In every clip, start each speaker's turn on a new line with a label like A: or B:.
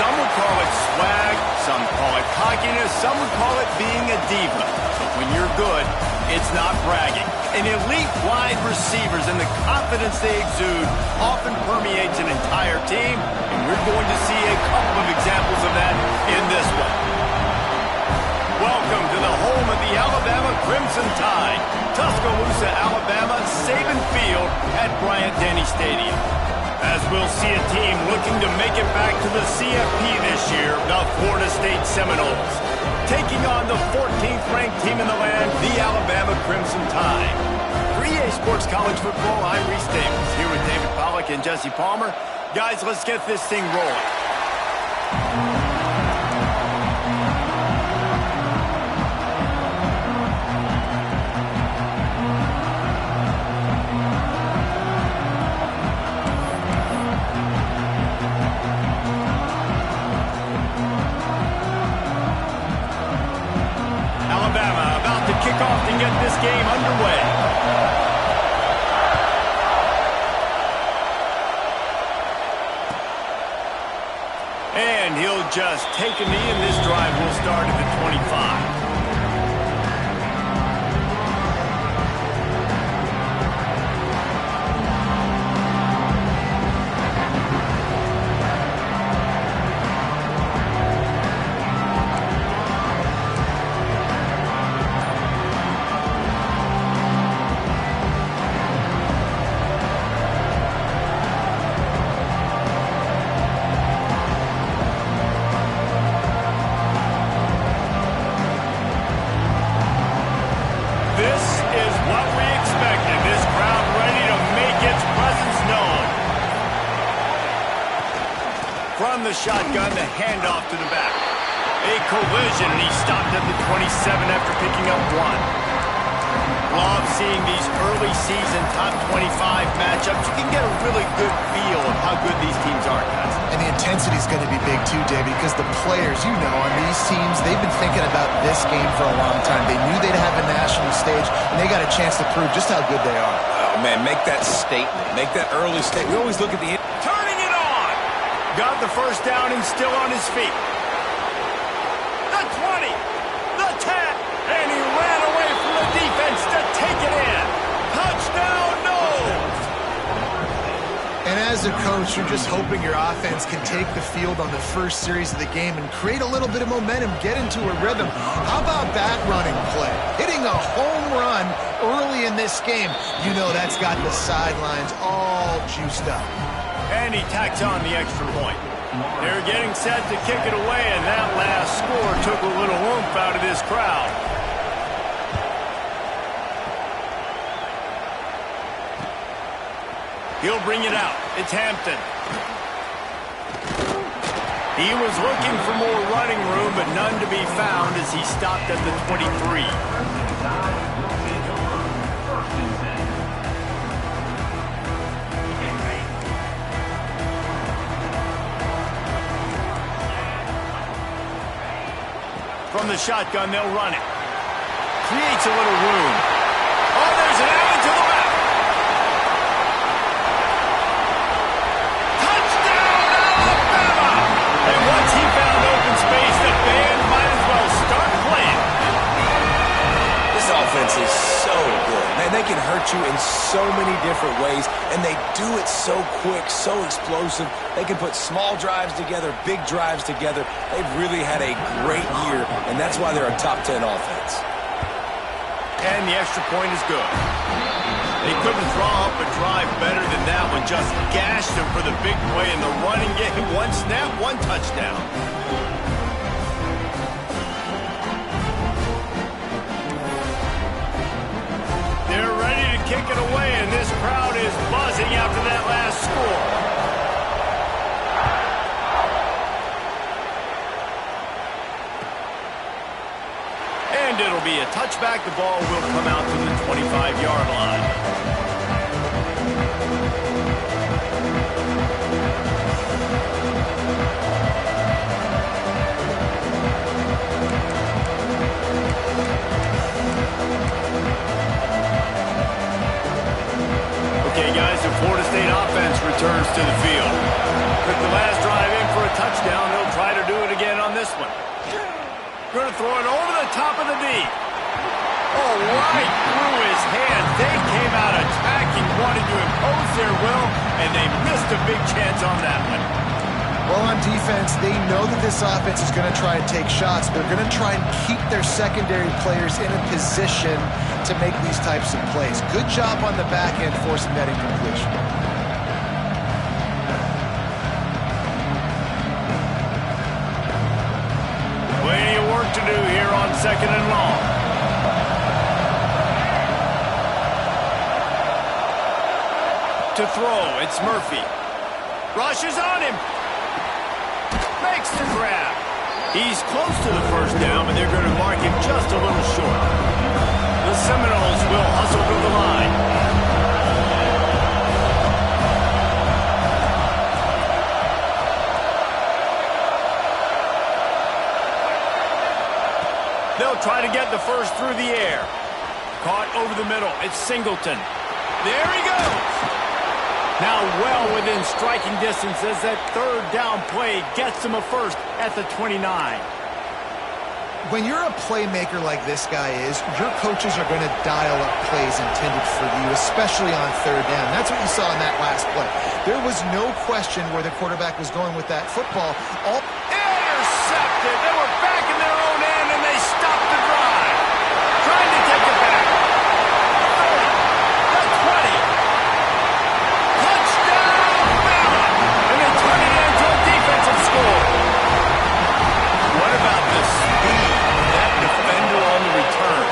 A: Some would call it swag, some call it cockiness, some would call it being a diva. But when you're good, it's not bragging. An elite wide receivers and the confidence they exude often permeates an entire team, and we're going to see a couple of examples of that in this one. Welcome to the home of the Alabama Crimson Tide, Tuscaloosa, Alabama, Saban Field at Bryant-Denny Stadium. As we'll see a team looking to make it back to the CFP this year, the Florida State Seminoles. Taking on the 14th ranked team in the land, the Alabama Crimson Tide. For EA Sports College Football, I'm Reese Davis, here with David Pollack and Jesse Palmer. Guys, let's get this thing rolling. Off to get this game underway. And he'll just take a knee, and this drive will start at the 25. From the shotgun, the handoff to the back. A collision, and he stopped at the 27 after picking up one. Love seeing these early season top 25 matchups. You can get a really good feel of how good these teams are, guys.
B: And the intensity is going to be big too, David, because the players, you know, on these teams, they've been thinking about this game for a long time. They knew they'd have a national stage, and they got a chance to prove just how good they are.
C: Oh, man, make that statement. Make that early statement. We always look at the...
A: Turning it on! Got the first down and still on his feet. The 20, the 10, and he ran away from the defense to take it in. Touchdown, Noles!
B: And as a coach, you're just hoping your offense can take the field on the first series of the game and create a little bit of momentum, get into a rhythm. How about that running play? Hitting a home run early in this game. You know that's got the sidelines all juiced up.
A: And he tacks on the extra point. They're getting set to kick it away, and that last score took a little oomph out of this crowd. He'll bring it out. It's Hampton. He was looking for more running room, but none to be found as he stopped at the 23. From the shotgun, they'll run it. Creates a little room. Oh, there's an alley to the left. Touchdown, Alabama! And once he found open space, the band might as well start playing.
C: This offense is so good. Man, they can hurt you in so many different ways, and they do it so quick, so explosive. They can put small drives together, big drives together. They've really had a great year, and that's why they're a top 10 offense.
A: And the extra point is good. They couldn't draw up a drive better than that one. Just gashed them for the big play in the running game. One snap, one touchdown. They're ready to kick it away, and this crowd is buzzing after that last score. And it'll be a touchback. The ball will come out to the 25-yard line. Okay, guys, the Florida State offense returns to the field. Took the last drive in for a touchdown. They'll try to do it again on this one. Going to throw it over the top of the knee. Oh, right through his hands. They came out attacking, wanting to impose their will, and they missed a big chance on that one.
B: Well, on defense, they know that this offense is going to try and take shots. They're going to try and keep their secondary players in a position to make these types of plays. Good job on the back end forcing that incompletion.
A: Plenty of work to do here on 2nd and long. To throw, it's Murphy. Rushes on him. Makes the grab. He's close to the first down, but they're going to mark him just a little short. The Seminoles will hustle through the line. They'll try to get the first through the air. Caught over the middle. It's Singleton. There he goes. Now well within striking distance as that third down play gets him a first at the 29.
B: When you're a playmaker like this guy is, your coaches are going to dial up plays intended for you, especially on third down. That's what you saw in that last play. There was no question where the quarterback was going with that football.
A: Intercepted. They were back in their own end, and they stopped the drive. Trying to take it back. 30. The 20. Score. What about the speed of that defender on the return?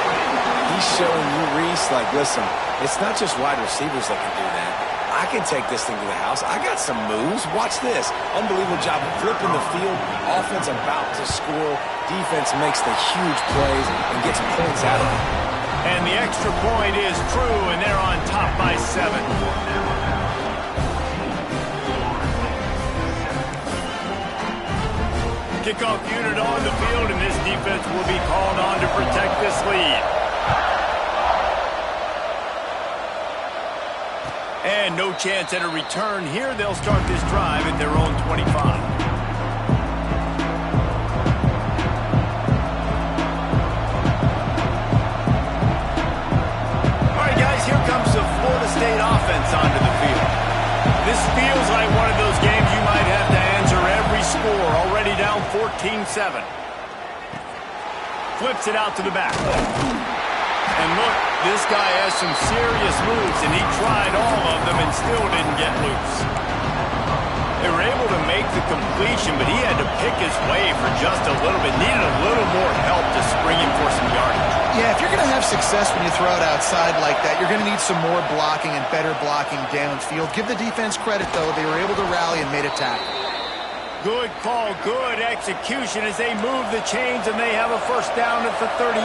C: He's showing you, Reese, like, listen, it's not just wide receivers that can do that. I can take this thing to the house. I got some moves. Watch this. Unbelievable job of flipping the field. Offense about to score. Defense makes the huge plays and gets points out of it.
A: And the extra point is true, and they're on top by 7. Kickoff unit on the field, and this defense will be called on to protect this lead. And no chance at a return here. They'll start this drive at their own 25. All right, guys, here comes the Florida State offense onto the field. This feels like one of those games you might have to answer every score. Already down 14-7. Flips it out to the back. And look, this guy has some serious moves, and he tried all of them and still didn't get loose. They were able to make the completion, but he had to pick his way for just a little bit. Needed a little more help to spring him for some yardage.
B: Yeah, if you're going to have success when you throw it outside like that, you're going to need some more blocking and better blocking downfield. Give the defense credit, though. They were able to rally and made a tackle.
A: Good call, good execution as they move the chains, and they have a first down at the 38.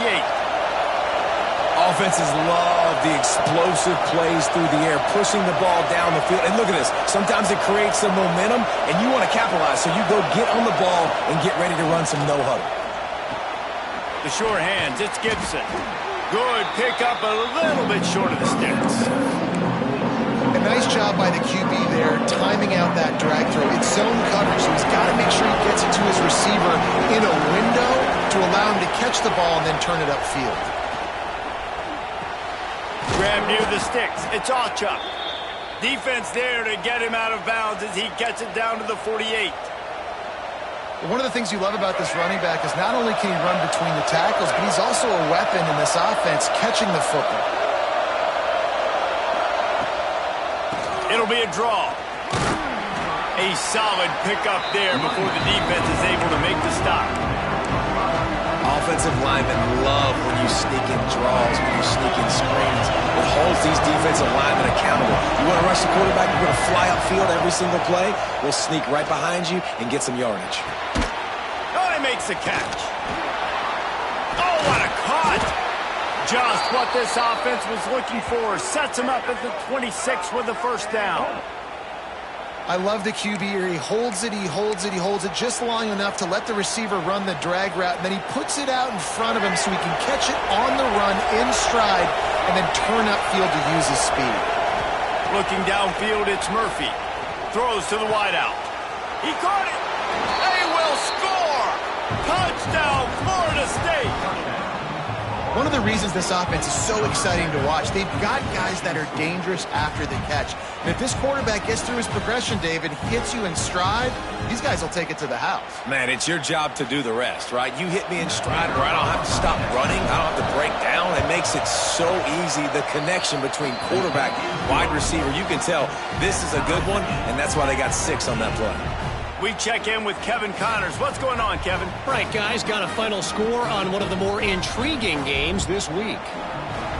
C: Offenses love the explosive plays through the air, pushing the ball down the field. And look at this. Sometimes it creates some momentum, and you want to capitalize. So you go get on the ball and get ready to run some no-huddle.
A: The sure hands, it's Gibson. Good pick up, a little bit short of the sticks.
B: A nice job by the QB there, timing out that drag throw. It's zone coverage, so he's got to make sure he gets it to his receiver in a window to allow him to catch the ball and then turn it upfield.
A: Grab near the sticks. It's Ochuck. Defense there to get him out of bounds as he gets it down to the 48.
B: One of the things you love about this running back is not only can he run between the tackles, but he's also a weapon in this offense catching the football.
A: It'll be a draw. A solid pickup there before the defense is able to make the stop.
C: Offensive linemen love when you sneak in draws, when you sneak in screens. It holds these defensive linemen accountable. You want to rush the quarterback, you're going to fly upfield every single play. We'll sneak right behind you and get some yardage.
A: Oh, he makes the catch. Oh, what a cut. Just what this offense was looking for. Sets him up at the 26 with the first down.
B: I love the QB here. He holds it, he holds it, he holds it just long enough to let the receiver run the drag route, and then he puts it out in front of him so he can catch it on the run in stride and then turn upfield to use his speed.
A: Looking downfield, it's Murphy. Throws to the wideout. He caught it. They will score! Touchdown, Florida State!
B: One of the reasons this offense is so exciting to watch, they've got guys that are dangerous after the catch. And if this quarterback gets through his progression, David, hits you in stride, these guys will take it to the house.
C: Man, it's your job to do the rest, right? You hit me in stride where I don't have to stop running. I don't have to break down. It makes it so easy, the connection between quarterback, wide receiver. You can tell this is a good one, and that's why they got 6 on that play.
A: We check in with Kevin Connors. What's going on, Kevin?
D: Right, guys, got a final score on one of the more intriguing games this week.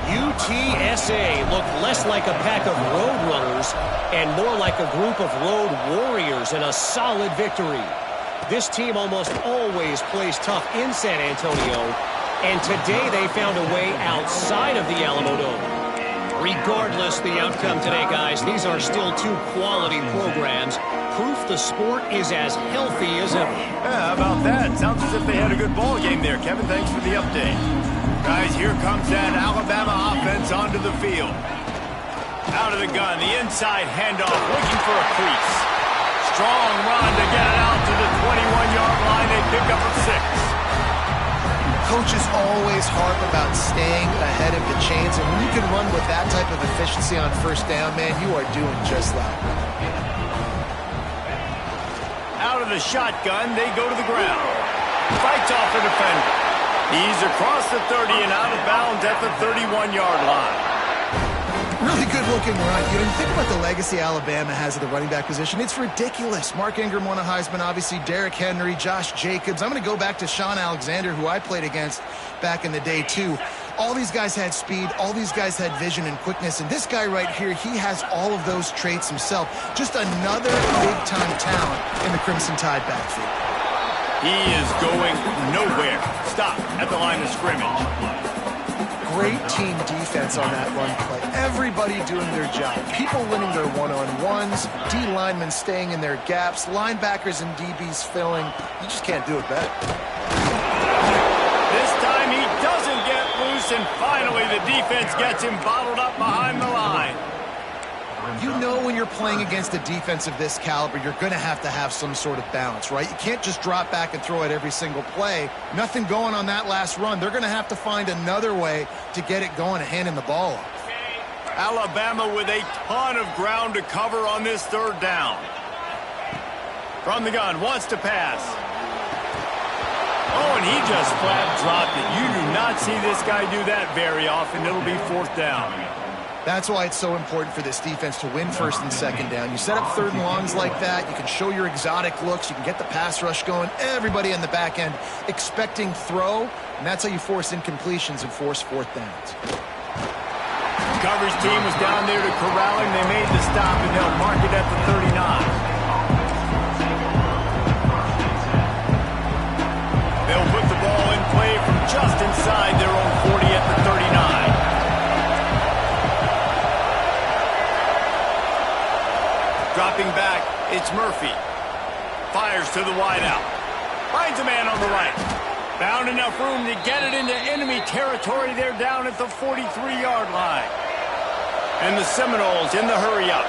D: UTSA looked less like a pack of road runners and more like a group of road warriors in a solid victory. This team almost always plays tough in San Antonio, and today they found a way outside of the Alamo Dome. Regardless the outcome today, guys, these are still 2 quality programs. Proof the sport is as healthy as ever.
A: Yeah, how about that? Sounds as if they had a good ball game there, Kevin. Thanks for the update. Guys, here comes that Alabama offense onto the field. Out of the gun, the inside handoff, looking for a crease. Strong run to get it out to the 21-yard line. They pick up a 6.
B: Coaches always harp about staying ahead of the chains, and when you can run with that type of efficiency on first down, man, you are doing just that.
A: Out of the shotgun, they go to the ground. Fights off the defender. He's across the 30 and out of bounds at the 31-yard line.
B: Really good-looking run. You know, you think about the legacy Alabama has at the running back position. It's ridiculous. Mark Ingram won a Heisman, obviously. Derrick Henry, Josh Jacobs. I'm going to go back to Sean Alexander, who I played against back in the day, too. All these guys had speed. All these guys had vision and quickness. And this guy right here, he has all of those traits himself. Just another big-time talent in the Crimson Tide backfield.
A: He is going nowhere. Stop at the line of scrimmage.
B: Great team defense on that run play. Everybody doing their job. People winning their one-on-ones, D linemen staying in their gaps, linebackers and DBs filling. You just can't do it better.
A: This time he doesn't get loose, and finally the defense gets him bottled up behind the line.
B: You know when you're playing against a defense of this caliber, you're going to have some sort of balance, right? You can't just drop back and throw it every single play. Nothing going on that last run. They're going to have to find another way to get it going and handing the ball off.
A: Alabama with a ton of ground to cover on this 3rd down. From the gun, wants to pass. Oh, and he just flat dropped it. You do not see this guy do that very often. It'll be 4th down.
B: That's why it's so important for this defense to win 1st and 2nd down. You set up 3rd and longs like that. You can show your exotic looks. You can get the pass rush going. Everybody in the back end expecting throw, and that's how you force incompletions and force 4th downs.
A: Coverage team was down there to corral him. They made the stop, and they'll mark it at the 39. They'll put the ball in play from just inside their own 40 at the 39. Dropping back, it's Murphy. Fires to the wideout. Finds a man on the right. Found enough room to get it into enemy territory. They're down at the 43-yard line. And the Seminoles in the hurry-up.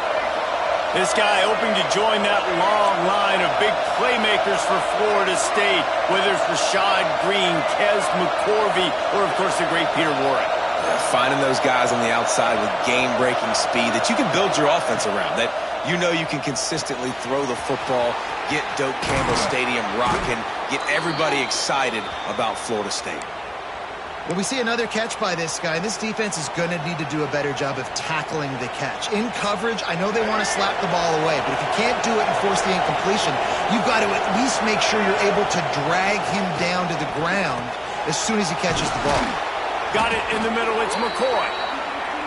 A: This guy hoping to join that long line of big playmakers for Florida State, whether it's Rashad Green, Kez McCorvey, or, of course, the great Peter Warrick.
C: Yeah, finding those guys on the outside with game-breaking speed that you can build your offense around, that you know you can consistently throw the football, get Doak Campbell Stadium rocking, get everybody excited about Florida State.
B: Well, we see another catch by this guy. This defense is going to need to do a better job of tackling the catch. In coverage, I know they want to slap the ball away, but if you can't do it and force the incompletion, you've got to at least make sure you're able to drag him down to the ground as soon as he catches the ball.
A: Got it in the middle. It's McCoy.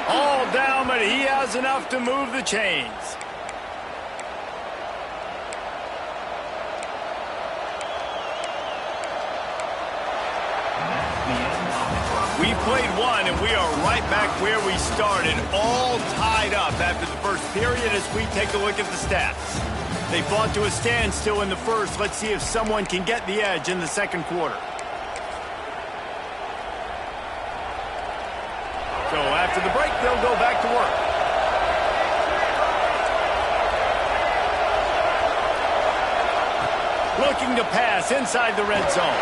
A: All down, but he has enough to move the chains. We played one, and we are right back where we started, all tied up after the first period as we take a look at the stats. They fought to a standstill in the first. Let's see if someone can get the edge in the second quarter. So after the break, they'll go back to work. looking to pass inside the red zone.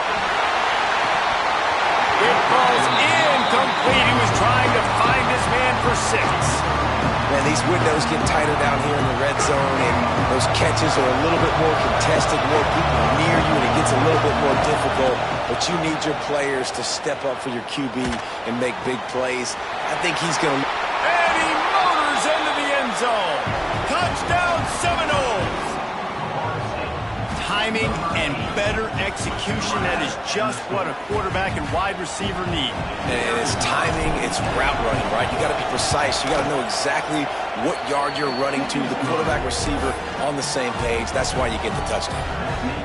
A: It falls incomplete. He was trying to find his man for 6.
C: Man, these windows get tighter down here in the red zone, and those catches are a little bit more contested, more people near you, and it gets a little bit more difficult. But you need your players to step up for your QB and make big plays. I think he's going to...
A: And he motors into the end zone. Touchdown Seminoles. Timing and better execution, that is just what a quarterback and wide receiver need.
C: And it's timing, it's route running, right? You got to be precise. You got to know exactly what yard you're running to. The quarterback receiver on the same page. That's why you get the touchdown.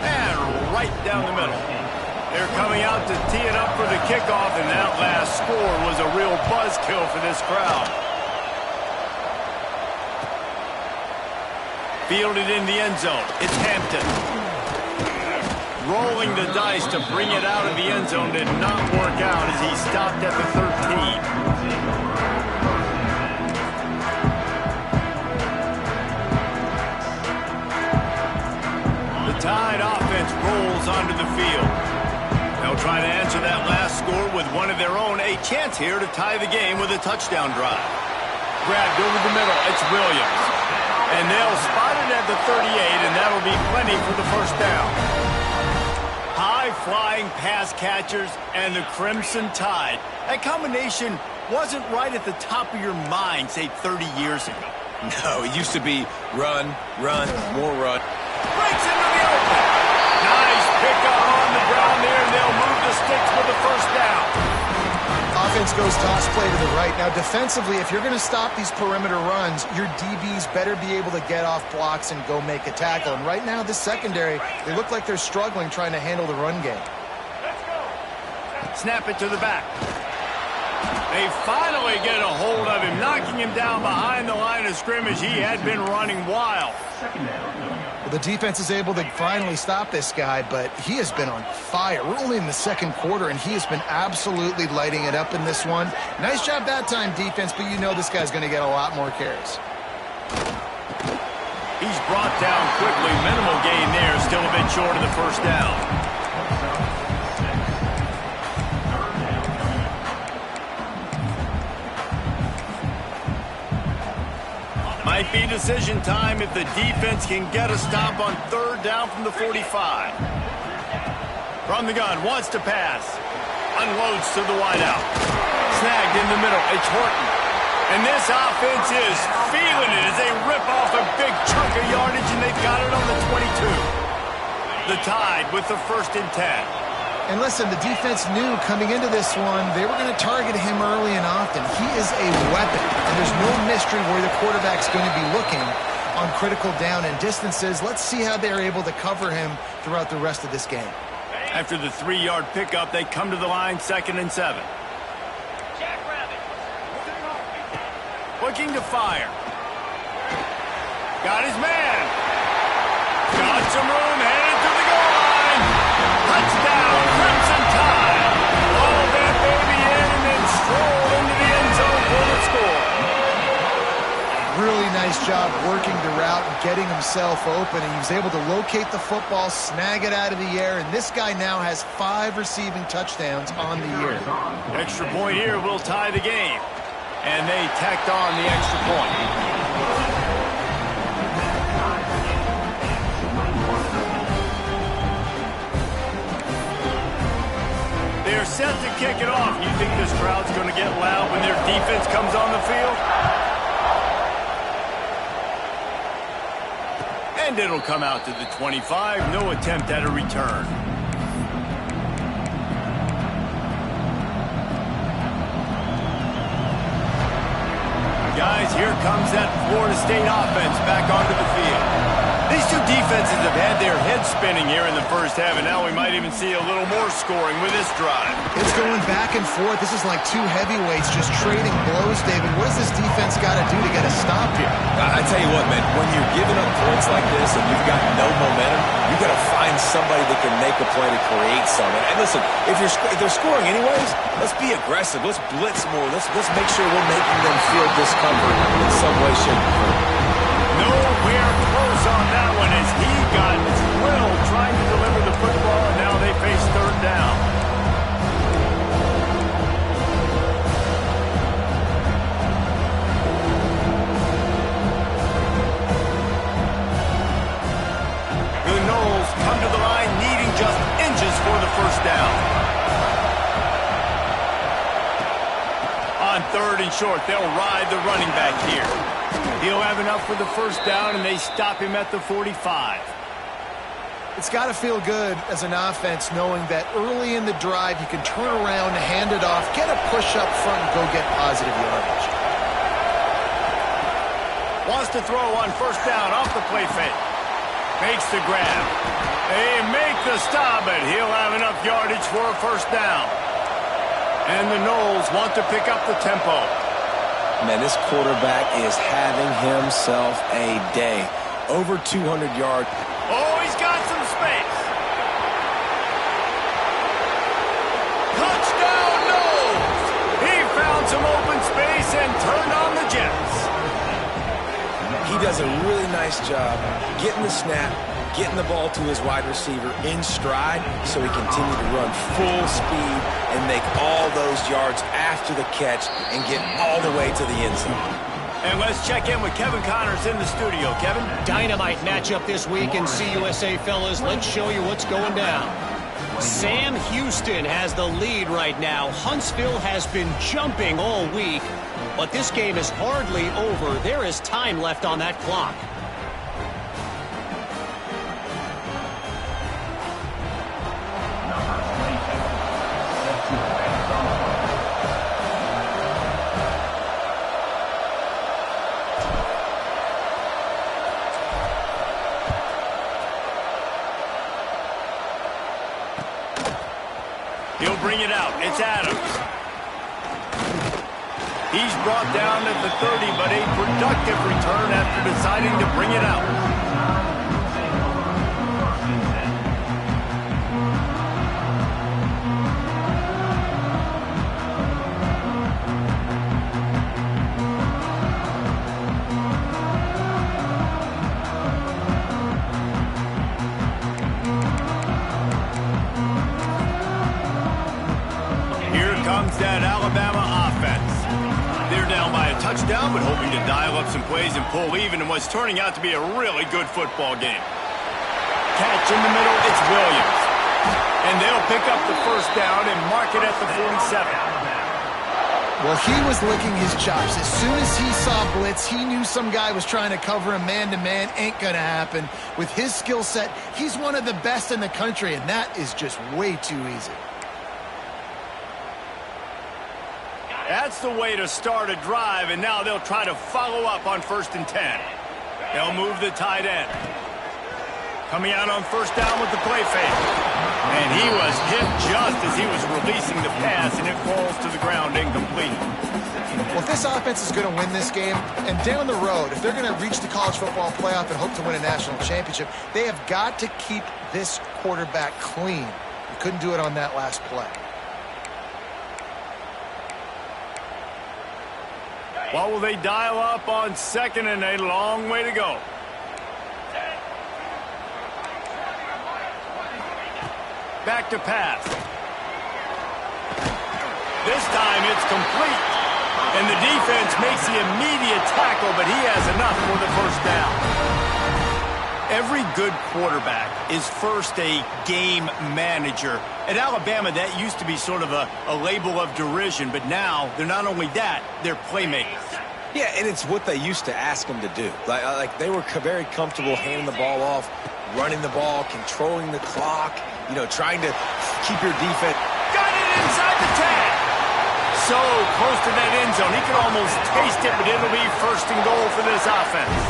A: And right down the middle. They're coming out to tee it up for the kickoff, and that last score was a real buzzkill for this crowd. Fielded in the end zone. It's Hampton. Rolling the dice to bring it out of the end zone did not work out as he stopped at the 13. The Tide offense rolls onto the field. They'll try to answer that last score with one of their own. A chance here to tie the game with a touchdown drive. Grabbed over the middle. It's Williams. And they'll spot it at the 38, and that'll be plenty for the first down. High-flying pass catchers and the Crimson Tide. That combination wasn't right at the top of your mind, say, 30 years ago.
C: No, it used to be run, run, more run.
A: Breaks into the open. Nice pickup on the ground there, and they'll move the sticks for the first down.
B: Offense goes toss play to the right. Now, defensively, if you're going to stop these perimeter runs, your DBs better be able to get off blocks and go make a tackle. And right now, this secondary, they look like they're struggling trying to handle the run game.
A: Snap it to the back. They finally get a hold of him, knocking him down behind the line of scrimmage. He had been running wild.
B: The defense is able to finally stop this guy, but he has been on fire. We're only in the second quarter, and he has been absolutely lighting it up in this one. Nice job that time, defense, but you know this guy's going to get a lot more carries.
A: He's brought down quickly. Minimal gain there, still a bit short of the first down. Might be decision time if the defense can get a stop on third down from the 45. From the gun, wants to pass. Unloads to the wideout. Snagged in the middle. It's Horton. And this offense is feeling it as they rip off a big chunk of yardage, and they've got it on the 22. The Tide with the 1st and 10.
B: And listen, the defense knew coming into this one, they were going to target him early and often. He is a weapon, and there's no mystery where the quarterback's going to be looking on critical down and distances. Let's see how they're able to cover him throughout the rest of this game.
A: After the 3-yard pickup, they come to the line, 2nd and 7. Looking to fire. Got his man. Got some room, headed to the goal line. Touchdown, Crimson Tide. All that baby in and then stroll into the end zone for the score.
B: Really nice job working the route and getting himself open. And he was able to locate the football, snag it out of the air, and this guy now has 5 receiving touchdowns on the year.
A: Extra point here will tie the game. And they tacked on the extra point. They're set to kick it off. You think this crowd's going to get loud when their defense comes on the field? And it'll come out to the 25. No attempt at a return. Guys, here comes that Florida State offense back onto the field. These two defenses have had their heads spinning here in the first half, and now we might even see a little more scoring with this drive.
B: It's going back and forth. This is like two heavyweights just trading blows, David. What does this defense got to do to get a stop here?
C: I tell you what, man, when you're giving up points like this and you've got no momentum, you got to find somebody that can make a play to create something. And listen, if they're scoring anyways, let's be aggressive. Let's blitz more. Let's make sure we're making them feel discomfort in some way, shape, or form.
A: Nowhere close on that one as he got thrilled trying to deliver the come to the line needing just inches for the first down. On 3rd and short, they'll ride the running back here. He'll have enough for the first down, and they stop him at the 45.
B: It's got to feel good as an offense knowing that early in the drive you can turn around, hand it off, get a push up front, and go get positive yardage.
A: Wants to throw on first down off the play fake. Makes the grab. They make the stop, but he'll have enough yardage for a first down. And the Noles want to pick up the tempo.
C: Man, this quarterback is having himself a day. Over 200 yards.
A: Oh, he's got some space. Touchdown, Noles! He found some open space and turned on the Jets.
C: He does a really nice job getting the snap, getting the ball to his wide receiver in stride so he continued to run full speed and make all those yards after the catch and get all the way to the end zone.
A: And let's check in with Kevin Connors in the studio. Kevin?
D: Dynamite matchup this week in CUSA, fellas. Let's show you what's going down. Sam Houston has the lead right now. Huntsville has been jumping all week, but this game is hardly over. There is time left on that clock.
A: He'll bring it out. It's Adams. He's brought down at the 30, but a productive return after deciding to bring it out. That Alabama offense. They're down by a touchdown, but hoping to dial up some plays and pull even in what's turning out to be a really good football game. Catch in the middle, it's Williams. And they'll pick up the first down and mark it at the 47.
B: Well, he was licking his chops. As soon as he saw blitz, he knew some guy was trying to cover him man-to-man. Ain't going to happen. With his skill set, he's one of the best in the country, and that is just way too easy.
A: That's the way to start a drive, and now they'll try to follow up on 1st and 10. They'll move the tight end. Coming out on first down with the play fake. And he was hit just as he was releasing the pass, and it falls to the ground incomplete.
B: Well, if this offense is going to win this game, and down the road, if they're going to reach the college football playoff and hope to win a national championship, they have got to keep this quarterback clean. He couldn't do it on that last play.
A: What will they dial up on 2nd and a long way to go? Back to pass. This time it's complete. And the defense makes the immediate tackle, but he has enough for the first down. Every good quarterback is first a game manager. At Alabama, that used to be sort of a label of derision, but now they're not only that, they're playmakers.
C: Yeah, and it's what they used to ask them to do. Like they were very comfortable handing the ball off, running the ball, controlling the clock, trying to keep your defense.
A: Got it inside the 10. So close to that end zone. He can almost taste it, but it'll be 1st and goal for this offense.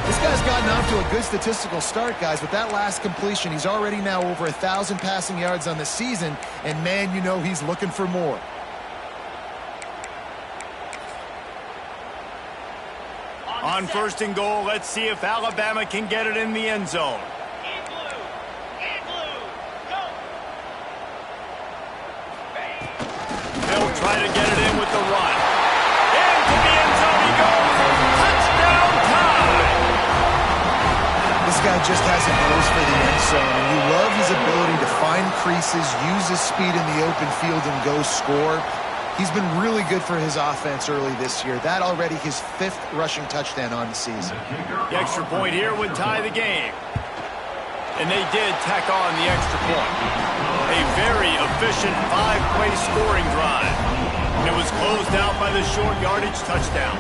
B: This guy's gotten off to a good statistical start, guys. With that last completion, he's already now over 1,000 passing yards on the season, and man, he's looking for more.
A: On 1st and goal, let's see if Alabama can get it in the end zone. They'll try to get it in with the run. Into the end zone he goes. Touchdown time!
B: This guy just has a nose for the end zone, and you love his ability to find creases, use his speed in the open field, and go score. He's been really good for his offense early this year. That already his 5th rushing touchdown on the season.
A: The extra point here would tie the game. And they did tack on the extra point. A very efficient 5-play scoring drive. And it was closed out by the short yardage touchdown.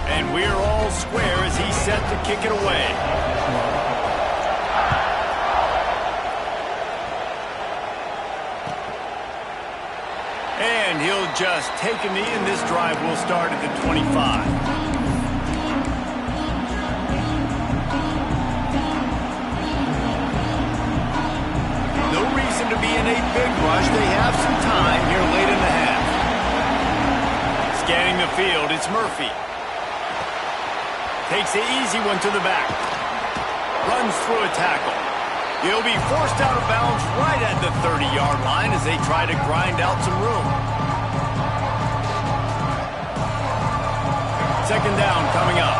A: And we're all square as he's set to kick it away. And he'll just take a knee, and this drive will start at the 25. No reason to be in a big rush. They have some time here late in the half. Scanning the field, it's Murphy. Takes the easy one to the back. Runs through a tackle. He'll be forced out of bounds right at the 30-yard line as they try to grind out some room. Second down coming up.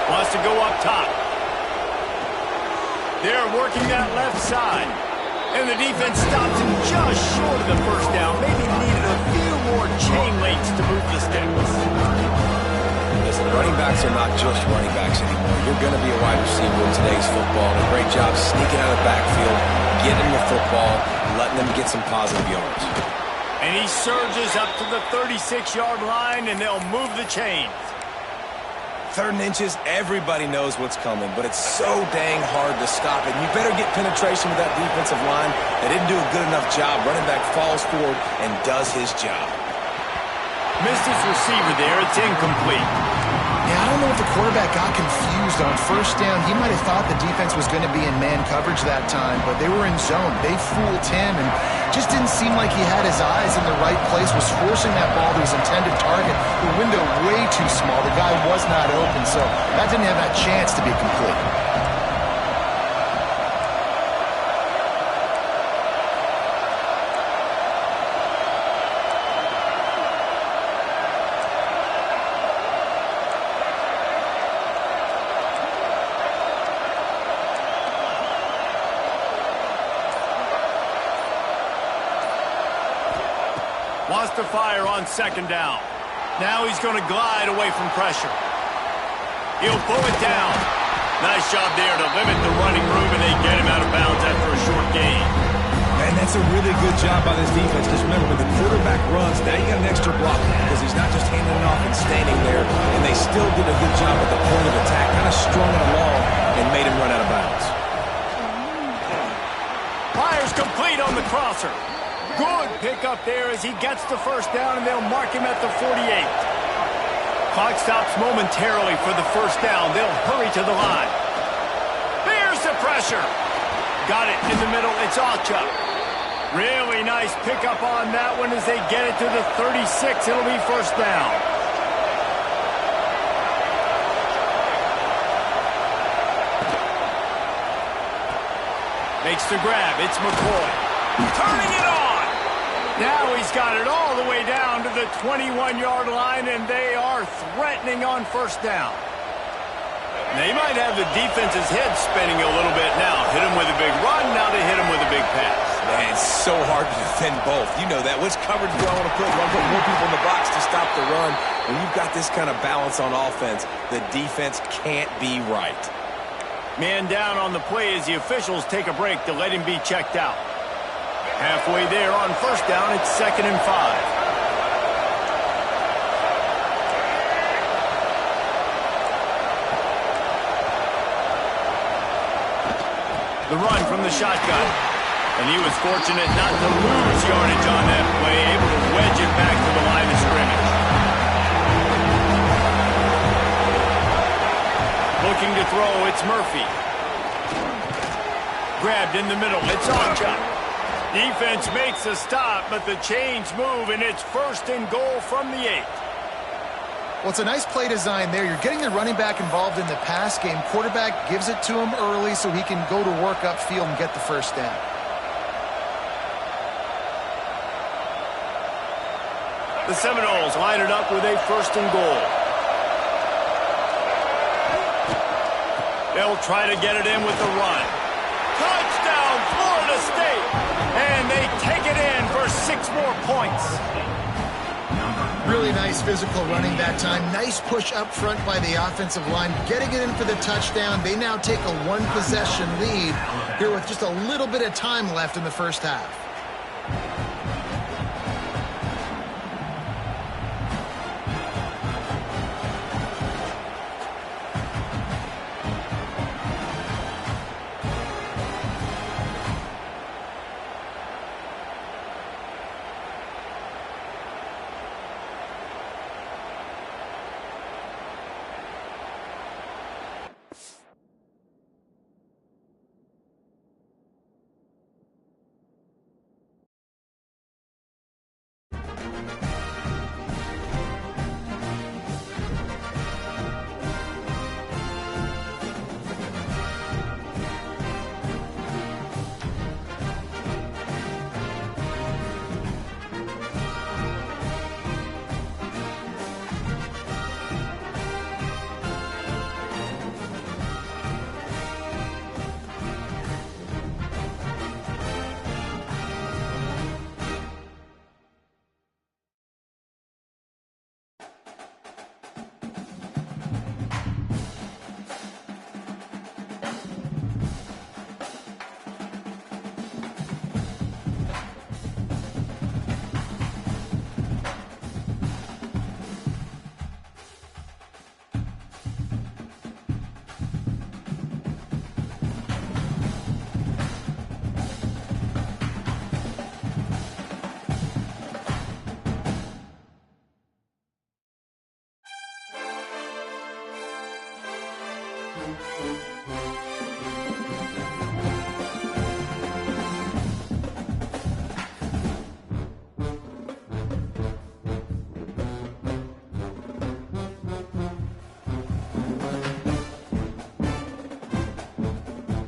A: Wants to go up top. They're working that left side. And the defense stops him just short of the first down. Maybe needed a few more chain links to move the sticks.
C: Listen, running backs are not just running backs anymore. You're going to be a wide receiver in today's football. And a great job sneaking out of the backfield, getting the football, letting them get some positive yards.
A: And he surges up to the 36-yard line, and they'll move the chains.
C: 3rd and inches, everybody knows what's coming, but it's so dang hard to stop it. You better get penetration with that defensive line. They didn't do a good enough job. Running back falls forward and does his job.
A: Missed his receiver there. It's incomplete.
B: Yeah, I don't know if the quarterback got confused on first down. He might have thought the defense was going to be in man coverage that time, but they were in zone. They fooled him and just didn't seem like he had his eyes in the right place, was forcing that ball to his intended target. The window way too small. The guy was not open, so that didn't have that chance to be complete.
A: Wants to fire on second down. Now he's going to glide away from pressure. He'll pull it down. Nice job there to limit the running room, and they get him out of bounds after a short gain.
C: And that's a really good job by this defense, because remember, when the quarterback runs, now you got an extra block, because he's not just handing it off and standing there, and they still did a good job at the point of attack, kind of strung it along and made him run out of bounds.
A: Fires complete on the crosser. Good pickup there as he gets the first down, and they'll mark him at the 48. Clock stops momentarily for the first down. They'll hurry to the line. There's the pressure. Got it in the middle. It's Alchuk. Really nice pickup on that one as they get it to the 36. It'll be first down. Makes the grab. It's McCoy. Turning it on. Now he's got it all the way down to the 21-yard line, and they are threatening on first down. They might have the defense's head spinning a little bit now. Hit him with a big run, now they hit him with a big pass.
C: Man, it's so hard to defend both. You know that. Which coverage do I want to put? Do I put more people in the box to stop the run? When you've got this kind of balance on offense, the defense can't be right.
A: Man down on the play as the officials take a break to let him be checked out. Halfway there on first down, it's 2nd and 5. The run from the shotgun. And he was fortunate not to lose yardage on that play, able to wedge it back to the line of scrimmage. Looking to throw, it's Murphy. Grabbed in the middle, it's Alchuk. Defense makes a stop, but the chains move, and it's 1st and goal from the 8.
B: Well, it's a nice play design there. You're getting the running back involved in the pass game. Quarterback gives it to him early so he can go to work upfield and get the first down.
A: The Seminoles line it up with a 1st and goal. They'll try to get it in with the run. Touchdown, Florida State! And they take it in for 6 more points.
B: Really nice physical running that time. Nice push up front by the offensive line. Getting it in for the touchdown. They now take a 1-possession lead here with just a little bit of time left in the first half.